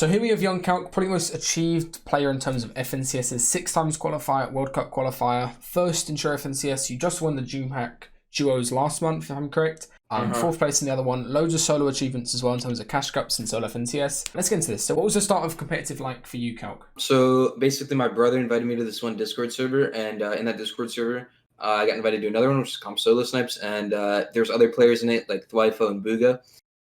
So here we have young Calc, probably most achieved player in terms of FNCS's 6 times qualifier, World Cup qualifier, first in sure FNCS. You just won the DreamHack Duos last month, if I'm correct. Fourth place in the other one. Loads of solo achievements as well in terms of cash cups and solo FNCS. Let's get into this. So what was the start of competitive like for you, Calc? So basically my brother invited me to this one Discord server, and in that Discord server, I got invited to another one, which is Comp Solo Snipes, and there's other players in it, like Thwifo and Booga.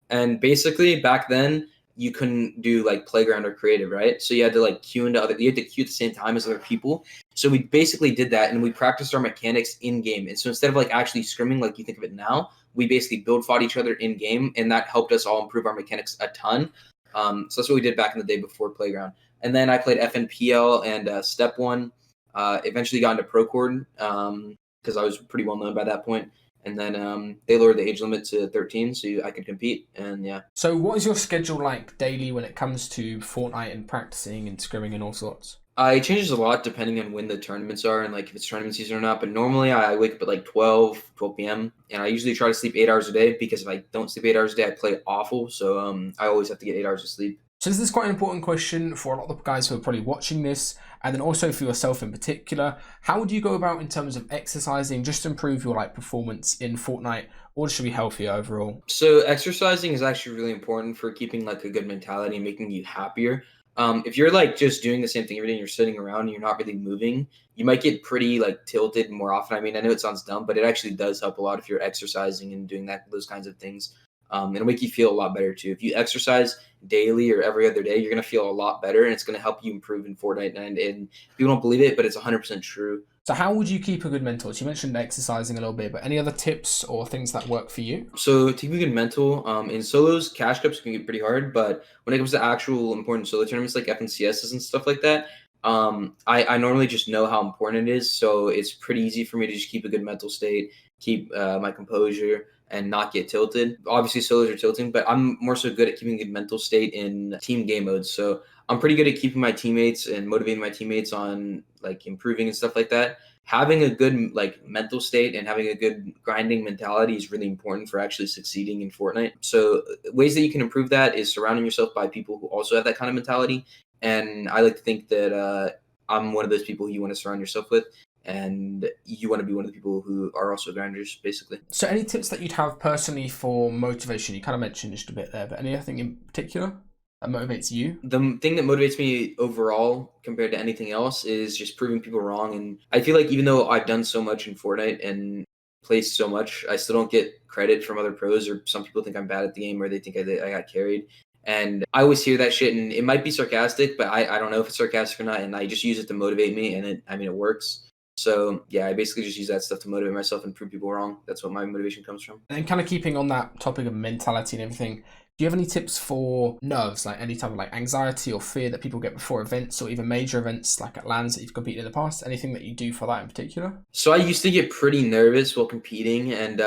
And basically back then, you couldn't do like playground or creative, right? So you had to like queue you had to queue at the same time as other people. So we basically did that, and we practiced our mechanics in game. And so instead of like actually scrimming like you think of it now, we basically build fought each other in game, and that helped us all improve our mechanics a ton. So that's what we did back in the day before playground. And then I played FNPL and Step One. Eventually got into Procord because I was pretty well known by that point. And then they lowered the age limit to 13 so I could compete, and yeah. So what is your schedule like daily when it comes to Fortnite and practicing and scrimming and all sorts? It changes a lot depending on when the tournaments are and like if it's tournament season or not. But normally I wake up at like 12 p.m. and I usually try to sleep 8 hours a day, because if I don't sleep 8 hours a day, I play awful. So I always have to get 8 hours of sleep. So this is quite an important question for a lot of the guys who are probably watching this, and then also for yourself in particular. How would you go about in terms of exercising just to improve your like performance in Fortnite, or just to be healthier overall? So exercising is actually really important for keeping like a good mentality and making you happier. If you're like just doing the same thing every day and you're sitting around and you're not really moving, you might get pretty like tilted more often. I mean, I know it sounds dumb, but it actually does help a lot if you're exercising and doing those kinds of things. It'll make you feel a lot better too. If you exercise daily or every other day, you're going to feel a lot better, and it's going to help you improve in Fortnite. And people don't believe it, but it's 100% true. So how would you keep a good mental? So you mentioned exercising a little bit, but any other tips or things that work for you? So to keep a good mental, in solos, cash cups can get pretty hard, but when it comes to actual important solo tournaments like FNCSs and stuff like that, I normally just know how important it is. So it's pretty easy for me to just keep a good mental state, keep my composure, and not get tilted. Obviously solos are tilting, but I'm more so good at keeping a good mental state in team game modes. So I'm pretty good at keeping my teammates and motivating my teammates on like improving and stuff like that. Having a good like mental state and having a good grinding mentality is really important for actually succeeding in Fortnite. So ways that you can improve that is surrounding yourself by people who also have that kind of mentality. And I like to think that I'm one of those people you want to surround yourself with. And you want to be one of the people who are also grinders, basically. So any tips that you'd have personally for motivation? You kind of mentioned just a bit there, but anything in particular that motivates you? The thing that motivates me overall compared to anything else is just proving people wrong. And I feel like even though I've done so much in Fortnite and played so much, I still don't get credit from other pros, or some people think I'm bad at the game, or they think I got carried. And I always hear that shit, and it might be sarcastic, but I don't know if it's sarcastic or not. And I just use it to motivate me, and it works. So yeah, I basically just use that stuff to motivate myself and prove people wrong. That's what my motivation comes from. And kind of keeping on that topic of mentality and everything, do you have any tips for nerves, like any type of like anxiety or fear that people get before events or even major events like at LANs that you've competed in the past? Anything that you do for that in particular? So I used to get pretty nervous while competing, and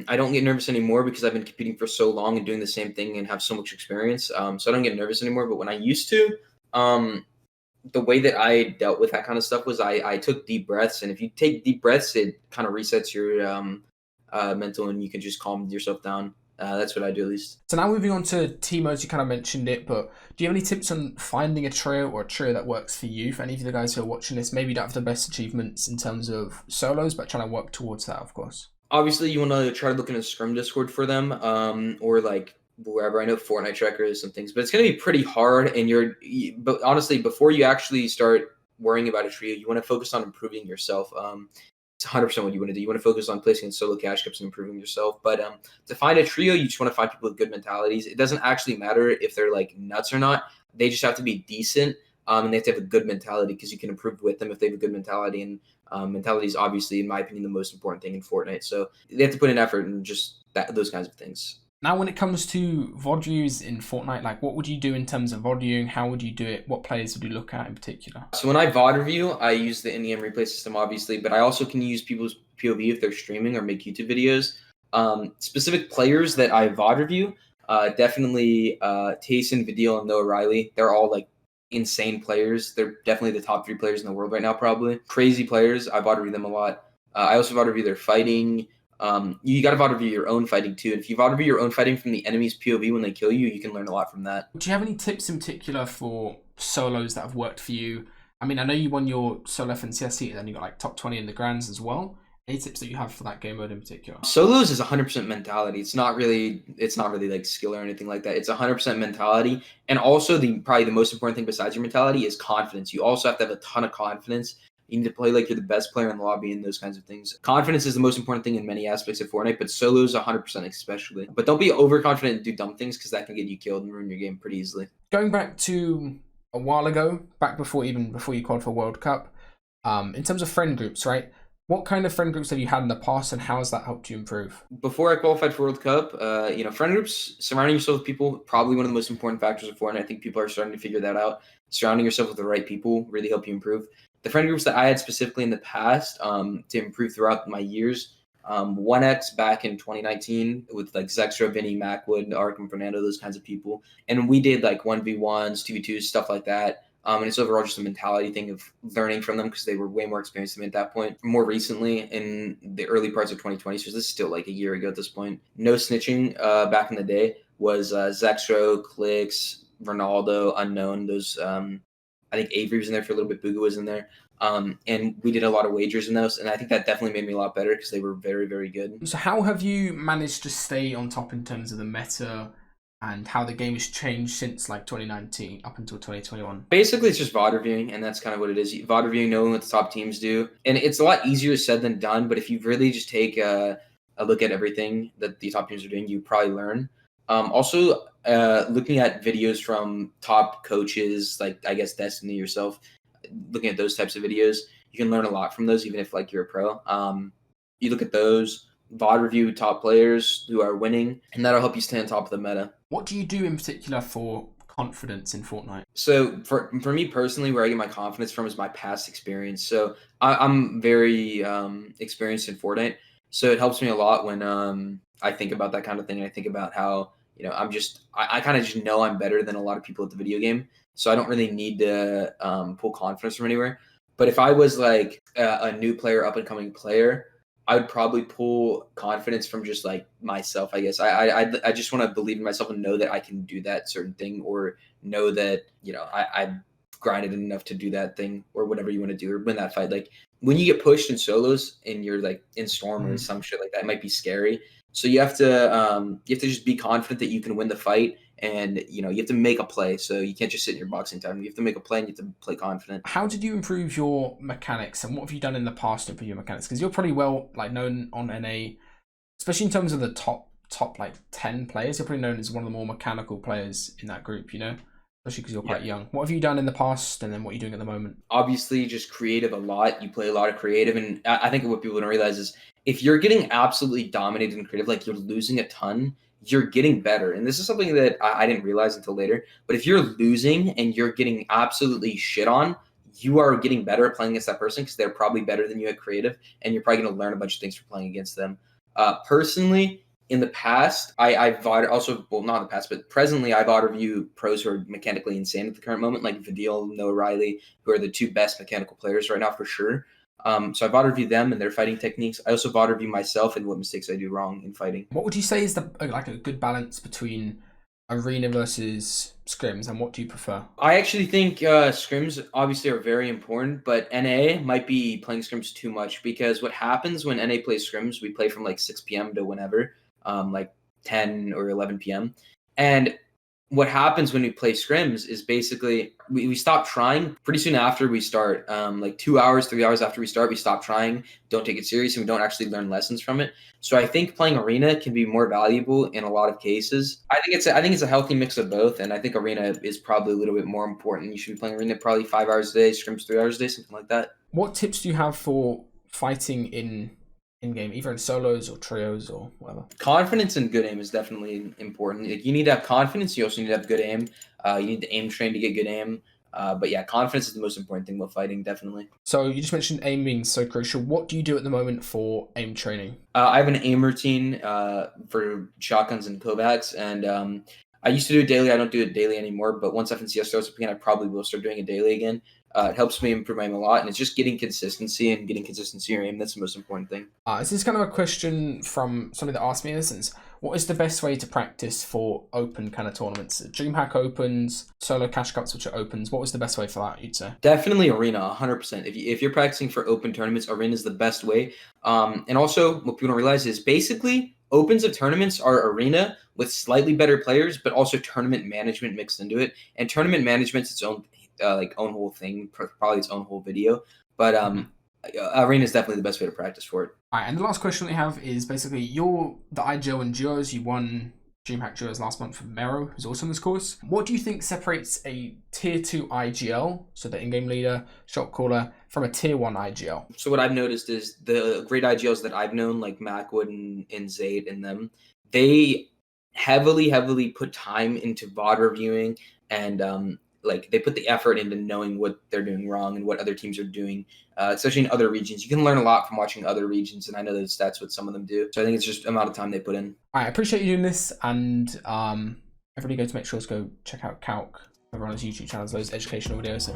I don't get nervous anymore because I've been competing for so long and doing the same thing and have so much experience. So I don't get nervous anymore. But when I used to, the way that I dealt with that kind of stuff was I took deep breaths, and if you take deep breaths, it kind of resets your mental, and you can just calm yourself down. That's what I do at least. So now moving on to team modes, you kind of mentioned it, but do you have any tips on finding a trio or a trio that works for you? For any of the guys who are watching this, maybe you don't have the best achievements in terms of solos, but trying to work towards that, of course. Obviously, you want to try to look in a Scrum Discord for them, or like wherever. I know Fortnite Tracker is some things, but it's going to be pretty hard. But honestly, before you actually start worrying about a trio, you want to focus on improving yourself. It's 100% what you want to do. You want to focus on placing in solo cash cups and improving yourself. But to find a trio, you just want to find people with good mentalities. It doesn't actually matter if they're like nuts or not. They just have to be decent, and they have to have a good mentality, because you can improve with them if they have a good mentality. And mentality is obviously, in my opinion, the most important thing in Fortnite. So they have to put in effort and just those kinds of things. Now, when it comes to VOD views in Fortnite, like what would you do in terms of VOD viewing? How would you do it? What players would you look at in particular? So when I VOD review, I use the in-game replay system, obviously, but I also can use people's POV if they're streaming or make YouTube videos. Specific players that I VOD review, definitely Tayson, Vidal, and Noah Riley. They're all like insane players. They're definitely the top 3 players in the world right now, probably. Crazy players. I VOD review them a lot. I also VOD review their fighting, You got to auto review your own fighting too. And if you auto review your own fighting from the enemy's POV when they kill you, you can learn a lot from that. Do you have any tips in particular for solos that have worked for you? I mean, I know you won your solo FNCS heat, and then you got like top 20 in the grands as well. Any tips that you have for that game mode in particular? Solos is 100% mentality. It's not really like skill or anything like that. It's 100% mentality. And also probably the most important thing besides your mentality is confidence. You also have to have a ton of confidence. You need to play like you're the best player in the lobby and those kinds of things. Confidence is the most important thing in many aspects of Fortnite, but solos 100% especially. But don't be overconfident and do dumb things, because that can get you killed and ruin your game pretty easily. Going back to a while ago, back before you qualified for World Cup, in terms of friend groups, right? What kind of friend groups have you had in the past, and how has that helped you improve? Before I qualified for World Cup, friend groups, surrounding yourself with people, probably one of the most important factors of Fortnite. I think people are starting to figure that out. Surrounding yourself with the right people really help you improve. The friend groups that I had specifically in the past to improve throughout my years, 1X back in 2019 with like Zextra, Vinny, Macwood, Ark, and Fernando, those kinds of people. And we did like 1v1s, 2v2s, stuff like that. And it's overall just a mentality thing of learning from them, because they were way more experienced than me at that point. More recently, in the early parts of 2020, so this is still like a year ago at this point, no snitching back in the day was Zextro, Clicks, Ronaldo, Unknown. Those, I think Avery was in there for a little bit, Booga was in there. And we did a lot of wagers in those, and I think that definitely made me a lot better, because they were very, very good. So how have you managed to stay on top in terms of the meta and how the game has changed since like 2019 up until 2021? Basically, it's just VOD reviewing, and that's kind of what it is. VOD reviewing, knowing what the top teams do. And it's a lot easier said than done, but if you really just take a look at everything that the top teams are doing, you probably learn. Also, looking at videos from top coaches, like I guess Destiny yourself, looking at those types of videos, you can learn a lot from those, even if like you're a pro. You look at those, VOD review top players who are winning, and that'll help you stay on top of the meta. What do you do in particular for confidence in Fortnite? So for me personally, where I get my confidence from is my past experience. So I'm very experienced in Fortnite, so it helps me a lot when I think about that kind of thing. And I think about how, I kind of just know I'm better than a lot of people at the video game, so I don't really need to pull confidence from anywhere. But if I was like a new player, up and coming player, I would probably pull confidence from just like myself, I guess. I just want to believe in myself and know that I can do that certain thing, or know that, I grinded enough to do that thing, or whatever you want to do, or win that fight. Like when you get pushed in solos and you're like in Storm or some shit like that, it might be scary. So you have to just be confident that you can win the fight. And, you have to make a play. So you can't just sit in your boxing time. You have to make a play, and you have to play confident. How did you improve your mechanics, and what have you done in the past to improve your mechanics? Because you're pretty well like known on NA, especially in terms of the top like 10 players. You're pretty known as one of the more mechanical players in that group, especially because you're quite young. What have you done in the past, and then what are you doing at the moment? Obviously, just creative a lot. You play a lot of creative, and I think what people don't realize is if you're getting absolutely dominated in creative, like you're losing a ton, you're getting better. And this is something that I didn't realize until later. But if you're losing and you're getting absolutely shit on, you are getting better at playing against that person, because they're probably better than you at creative, and you're probably going to learn a bunch of things from playing against them. Personally, in the past, I've also, well, not in the past, but presently, I've auto review pros who are mechanically insane at the current moment, like Vidil, Noah Riley, who are the two best mechanical players right now for sure. So I've auto reviewed them and their fighting techniques. I also auto review myself and what mistakes I do wrong in fighting. What would you say is a good balance between arena versus scrims, and what do you prefer? I actually think scrims obviously are very important, but NA might be playing scrims too much, because what happens when NA plays scrims, we play from like 6 p.m. to whenever, like 10 or 11 p.m. And what happens when we play scrims is basically we stop trying pretty soon after we start. Like 2 hours, 3 hours after we start, we stop trying, don't take it serious, and we don't actually learn lessons from it. So I think playing arena can be more valuable in a lot of cases. I think it's a healthy mix of both, and I think arena is probably a little bit more important. You should be playing arena probably 5 hours a day, scrims 3 hours a day, something like that. What tips do you have for fighting in game, either in solos or trios or whatever? Confidence and good aim is definitely important. Like, you need to have confidence. You also need to have good aim. You need to aim train to get good aim. But yeah, confidence is the most important thing about fighting, definitely. So you just mentioned aim being so crucial. What do you do at the moment for aim training? I have an aim routine for shotguns and Kovacs, and I used to do it daily. I don't do it daily anymore. But once FNCS starts up again, I probably will start doing it daily again. It helps me improve my aim a lot, and it's just getting consistency in your aim. That's the most important thing. This is kind of a question from somebody that asked me this. Is what is the best way to practice for open kind of tournaments? DreamHack Opens, solo cash cups, which are opens. What was the best way for that, you'd say? Definitely Arena, 100%. If you're practicing for open tournaments, Arena is the best way. And also, what people don't realize is basically opens of tournaments are Arena with slightly better players, but also tournament management mixed into it. And tournament management's its own own whole thing, probably its own whole video. But Arena is definitely the best way to practice for it. All right, and the last question we have is basically you're the IGL and Duos. You won DreamHack Duos last month from Mero, who's also in this course. What do you think separates a tier 2 IGL, so the in-game leader, shot caller, from a tier 1 IGL? So what I've noticed is the great IGLs that I've known, like Macwood and Zayd and them, they heavily put time into VOD reviewing and they put the effort into knowing what they're doing wrong and what other teams are doing, especially in other regions. You can learn a lot from watching other regions, and I know that's what some of them do. So I think it's just amount of time they put in. All right, I appreciate you doing this, and everybody go to make sure to go check out Calc over on his YouTube channel. Those educational videos.